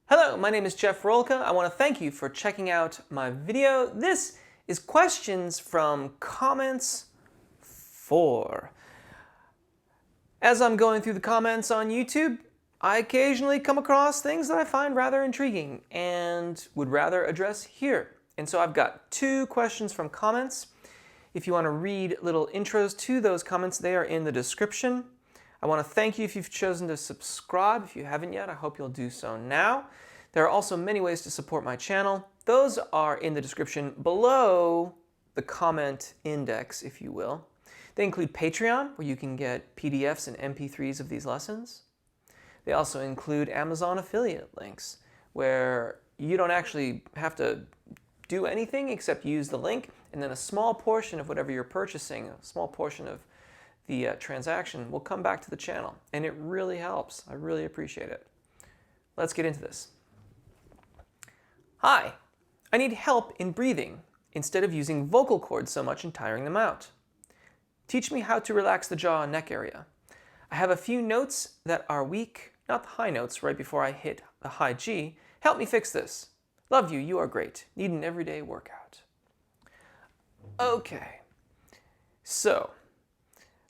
Hello, my name is Jeff Rolka. I want to thank you for checking out my video. This is questions from comments 4. As I'm going through the comments on YouTube, I occasionally come across things that I find rather intriguing and would rather address here. And so I've got 2 questions from comments. If you want to read little intros to those comments, they are in the description. I want to thank you if you've chosen to subscribe. If you haven't yet, I hope you'll do so now. There are also many ways to support my channel. Those are in the description below the comment index, if you will. They include Patreon, where you can get PDFs and MP3s of these lessons. They also include Amazon affiliate links, where you don't actually have to do anything except use the link, and then a small portion of whatever you're purchasing, a small portion of the transaction will come back to the channel, and it really helps. I really appreciate it. Let's get into this. Hi, I need help in breathing instead of using vocal cords so much and tiring them out. Teach me how to relax the jaw and neck area. I have a few notes that are weak, not the high notes right before I hit the high G. Help me fix this. Love you, you are great. Need an everyday workout. Okay, so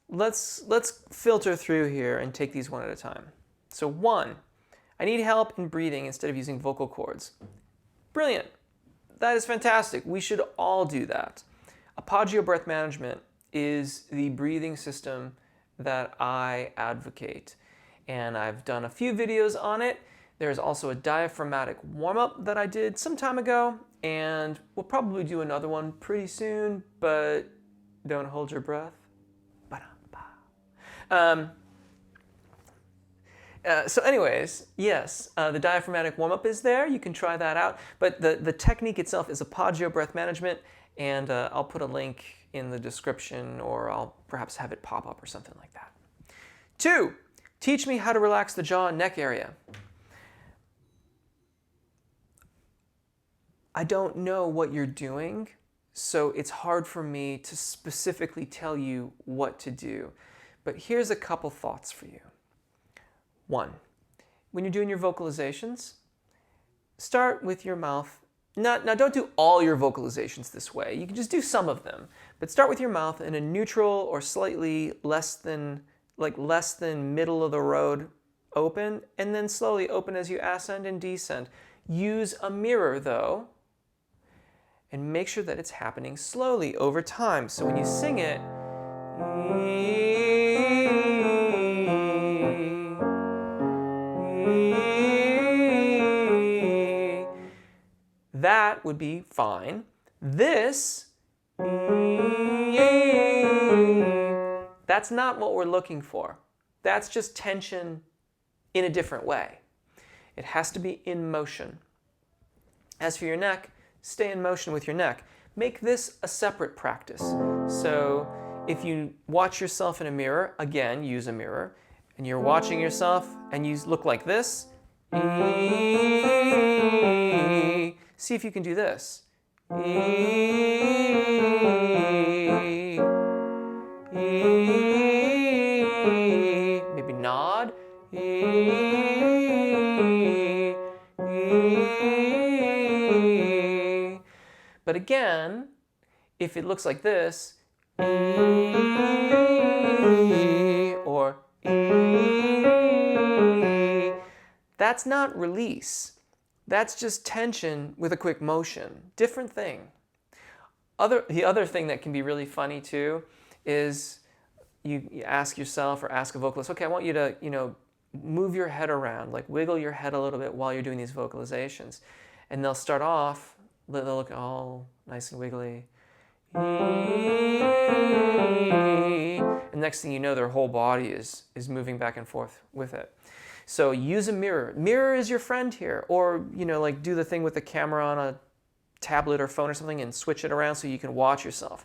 let's filter through here and take these one at a time. So 1, I need help in breathing instead of using vocal cords. Brilliant. That is fantastic. We should all do that. Apagio breath management is the breathing system that I advocate, and I've done a few videos on it. There's also a diaphragmatic warm-up that I did some time ago, and we'll probably do another one pretty soon, but don't hold your breath. So anyways, yes, the diaphragmatic warm-up is there. You can try that out. But the technique itself is Apagio breath management, and I'll put a link in the description, or I'll perhaps have it pop up or something like that. 2, teach me how to relax the jaw and neck area. I don't know what you're doing, so it's hard for me to specifically tell you what to do. But here's a couple thoughts for you. 1, when you're doing your vocalizations, start with your mouth. Now don't do all your vocalizations this way. You can just do some of them. But start with your mouth in a neutral or slightly less than middle of the road open, and then slowly open as you ascend and descend. Use a mirror though, and make sure that it's happening slowly over time. So when you sing it, that would be fine. This, that's not what we're looking for. That's just tension in a different way. It has to be in motion. As for your neck, stay in motion with your neck. Make this a separate practice. So if you watch yourself in a mirror, again, use a mirror, and you're watching yourself and you look like this, see if you can do this. Maybe nod. But again, if it looks like this, or that's not release. That's just tension with a quick motion. Different thing. The other thing that can be really funny too is you ask yourself or ask a vocalist, okay, I want you to, move your head around, like wiggle your head a little bit while you're doing these vocalizations. And they'll start off, they'll look all nice and wiggly. And next thing you know, their whole body is moving back and forth with it. So use a mirror. Mirror is your friend here. Or, like do the thing with the camera on a tablet or phone or something and switch it around so you can watch yourself.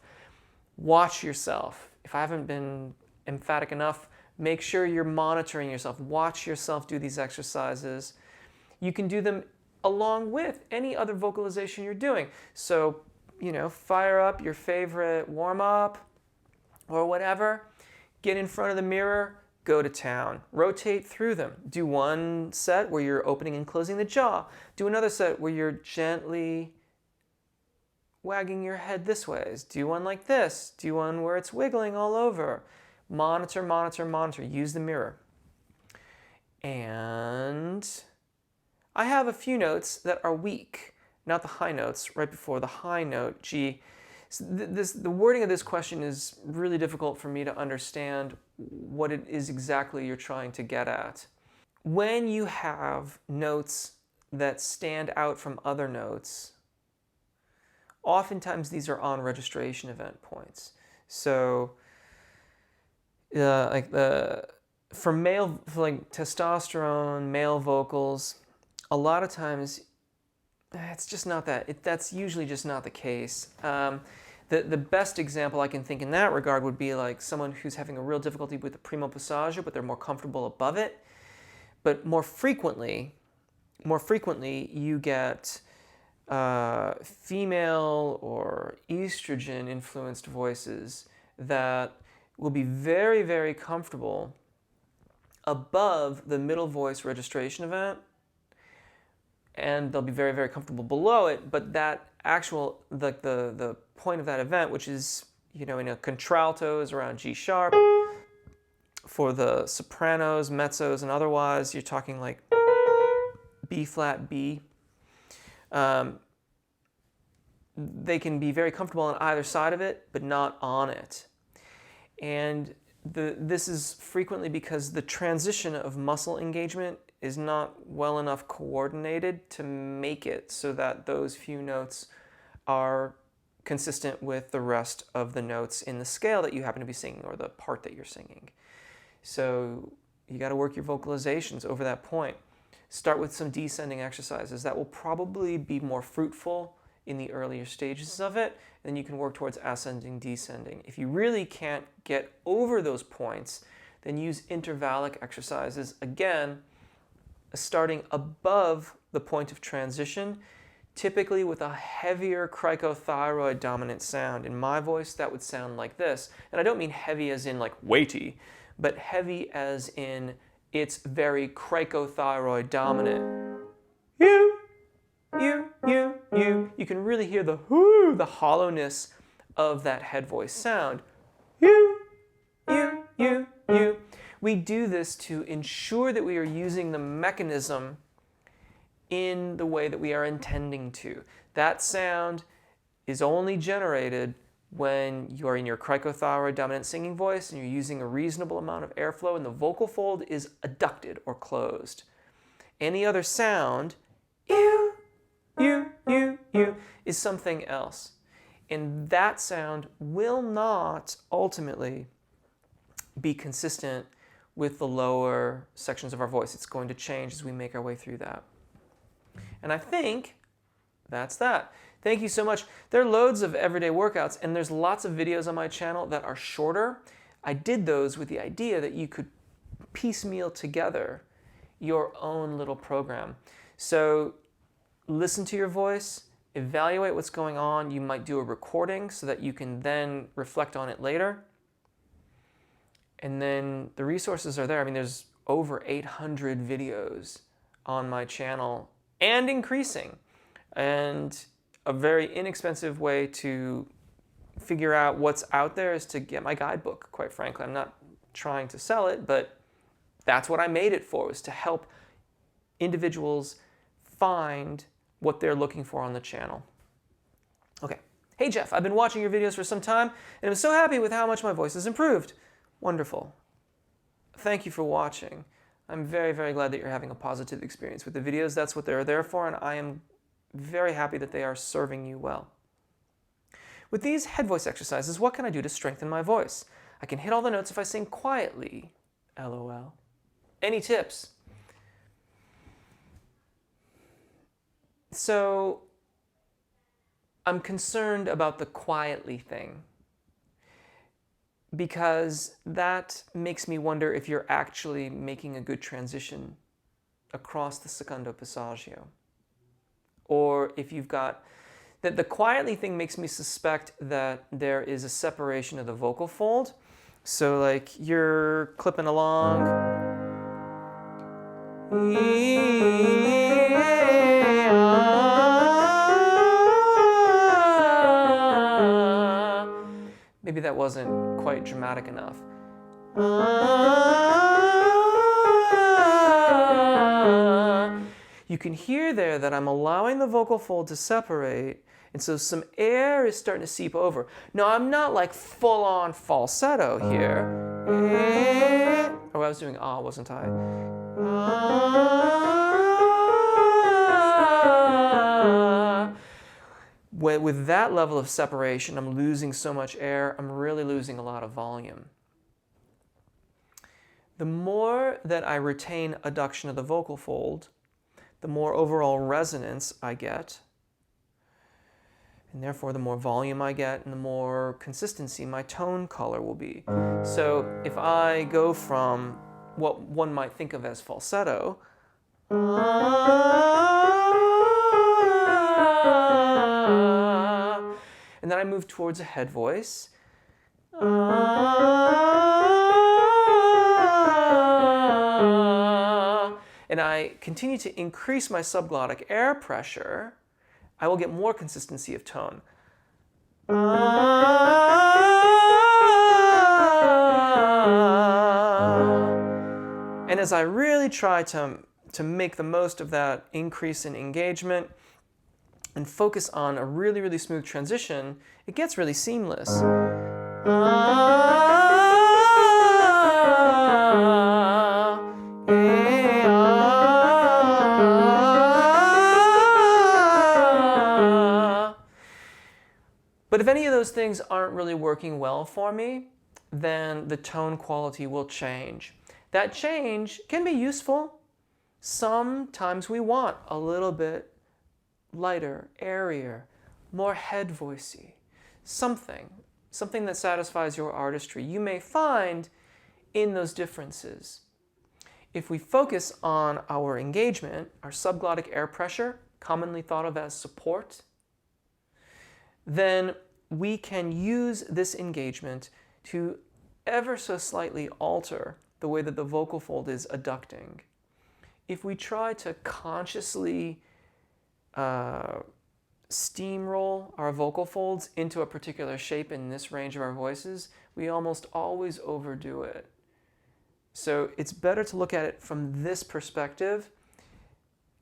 Watch yourself. If I haven't been emphatic enough, make sure you're monitoring yourself. Watch yourself do these exercises. You can do them along with any other vocalization you're doing. So, fire up your favorite warm-up or whatever. Get in front of the mirror, go to town. Rotate through them. Do one set where you're opening and closing the jaw. Do another set where you're gently wagging your head this way. Do one like this. Do one where it's wiggling all over. Monitor, monitor, monitor. Use the mirror. And I have a few notes that are weak, not the high notes, right before the high note, G. So the wording of this question is really difficult for me to understand what it is exactly you're trying to get at. When you have notes that stand out from other notes, oftentimes these are on registration event points. So for testosterone, male vocals, a lot of times it's just not that. That's usually just not the case. The best example I can think in that regard would be like someone who's having a real difficulty with the primo passaggio, but they're more comfortable above it. But more frequently you get female or estrogen influenced voices that will be very, very comfortable above the middle voice registration event, and they'll be very, very comfortable below it, but that actual, the point of that event, which is, in a contralto is around G sharp. For the sopranos, mezzos, and otherwise, you're talking like B flat, B. They can be very comfortable on either side of it, but not on it. And this is frequently because the transition of muscle engagement is not well enough coordinated to make it so that those few notes are consistent with the rest of the notes in the scale that you happen to be singing or the part that you're singing. So you got to work your vocalizations over that point. Start with some descending exercises. That will probably be more fruitful in the earlier stages of it. Then you can work towards ascending, descending. If you really can't get over those points, then use intervallic exercises. Again, starting above the point of transition, typically with a heavier cricothyroid dominant sound. In my voice, that would sound like this. And I don't mean heavy as in like weighty, but heavy as in it's very cricothyroid dominant. You. You can really hear the whoo, the hollowness of that head voice sound. You. We do this to ensure that we are using the mechanism in the way that we are intending to. That sound is only generated when you are in your cricothyroid dominant singing voice and you're using a reasonable amount of airflow and the vocal fold is adducted or closed. Any other sound, you, is something else. And that sound will not ultimately be consistent with the lower sections of our voice. It's going to change as we make our way through that. And I think that's that. Thank you so much. There are loads of everyday workouts, and there's lots of videos on my channel that are shorter. I did those with the idea that you could piecemeal together your own little program. So listen to your voice, evaluate what's going on. You might do a recording so that you can then reflect on it later. And then the resources are there. I mean, there's over 800 videos on my channel and increasing. And a very inexpensive way to figure out what's out there is to get my guidebook, quite frankly. I'm not trying to sell it, but that's what I made it for, was to help individuals find what they're looking for on the channel. Okay. Hey Jeff, I've been watching your videos for some time, and I'm so happy with how much my voice has improved. Wonderful. Thank you for watching. I'm very, very glad that you're having a positive experience with the videos. That's what they're there for, and I am very happy that they are serving you well. With these head voice exercises, what can I do to strengthen my voice? I can hit all the notes if I sing quietly. LOL. Any tips? So, I'm concerned about the quietly thing, because that makes me wonder if you're actually making a good transition across the secondo passaggio. Or if you've got, that the quietly thing makes me suspect that there is a separation of the vocal fold, So like you're clipping along. Maybe that wasn't quite dramatic enough. You can hear there that I'm allowing the vocal fold to separate, and so some air is starting to seep over. Now I'm not like full-on falsetto here. Oh, I was doing ah, wasn't I? With that level of separation, I'm losing so much air, I'm really losing a lot of volume. The more that I retain adduction of the vocal fold, the more overall resonance I get, and therefore the more volume I get and the more consistency my tone color will be. So if I go from what one might think of as falsetto, and then I move towards a head voice, and I continue to increase my subglottic air pressure, I will get more consistency of tone. And as I really try to make the most of that increase in engagement and focus on a really, really smooth transition, it gets really seamless. But if any of those things aren't really working well for me, then the tone quality will change. That change can be useful. Sometimes we want a little bit lighter, airier, more head voicey, something that satisfies your artistry. You may find in those differences. If we focus on our engagement, our subglottic air pressure, commonly thought of as support, then we can use this engagement to ever so slightly alter the way that the vocal fold is adducting. If we try to consciously steamroll our vocal folds into a particular shape in this range of our voices, we almost always overdo it. So it's better to look at it from this perspective,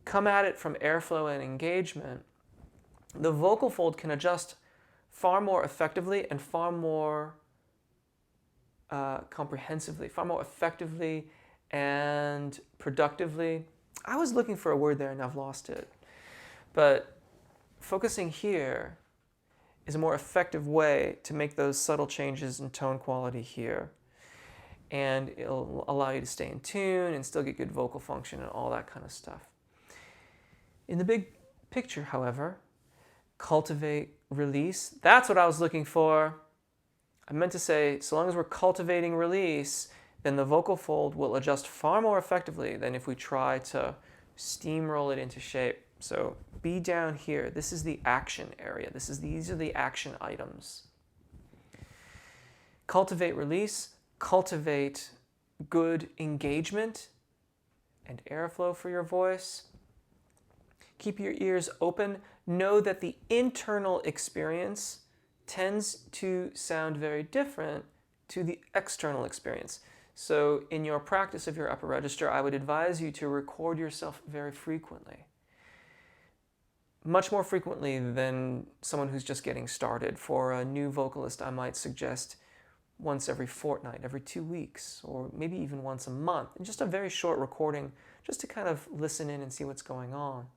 come at it from airflow and engagement. The vocal fold can adjust far more effectively and far more comprehensively, far more effectively and productively. I was looking for a word there and I've lost it. But focusing here is a more effective way to make those subtle changes in tone quality here. And it'll allow you to stay in tune and still get good vocal function and all that kind of stuff. In the big picture, however, cultivate, release, that's what I was looking for. I meant to say, so long as we're cultivating release, then the vocal fold will adjust far more effectively than if we try to steamroll it into shape. So be down here. This is the action area. These are the action items. Cultivate release, cultivate good engagement and airflow for your voice. Keep your ears open. Know that the internal experience tends to sound very different to the external experience. So in your practice of your upper register, I would advise you to record yourself very frequently. Much more frequently than someone who's just getting started. For a new vocalist, I might suggest once every fortnight, every 2 weeks, or maybe even once a month. And just a very short recording, just to kind of listen in and see what's going on.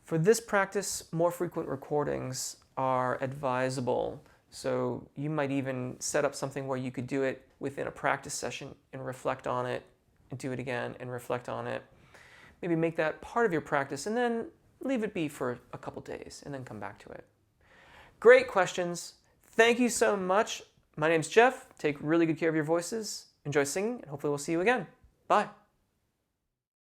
For this practice, more frequent recordings are advisable. So you might even set up something where you could do it within a practice session and reflect on it and do it again and reflect on it. Maybe make that part of your practice and then leave it be for a couple days and then come back to it. Great questions. Thank you so much. My name's Jeff. Take really good care of your voices. Enjoy singing, and hopefully we'll see you again. Bye.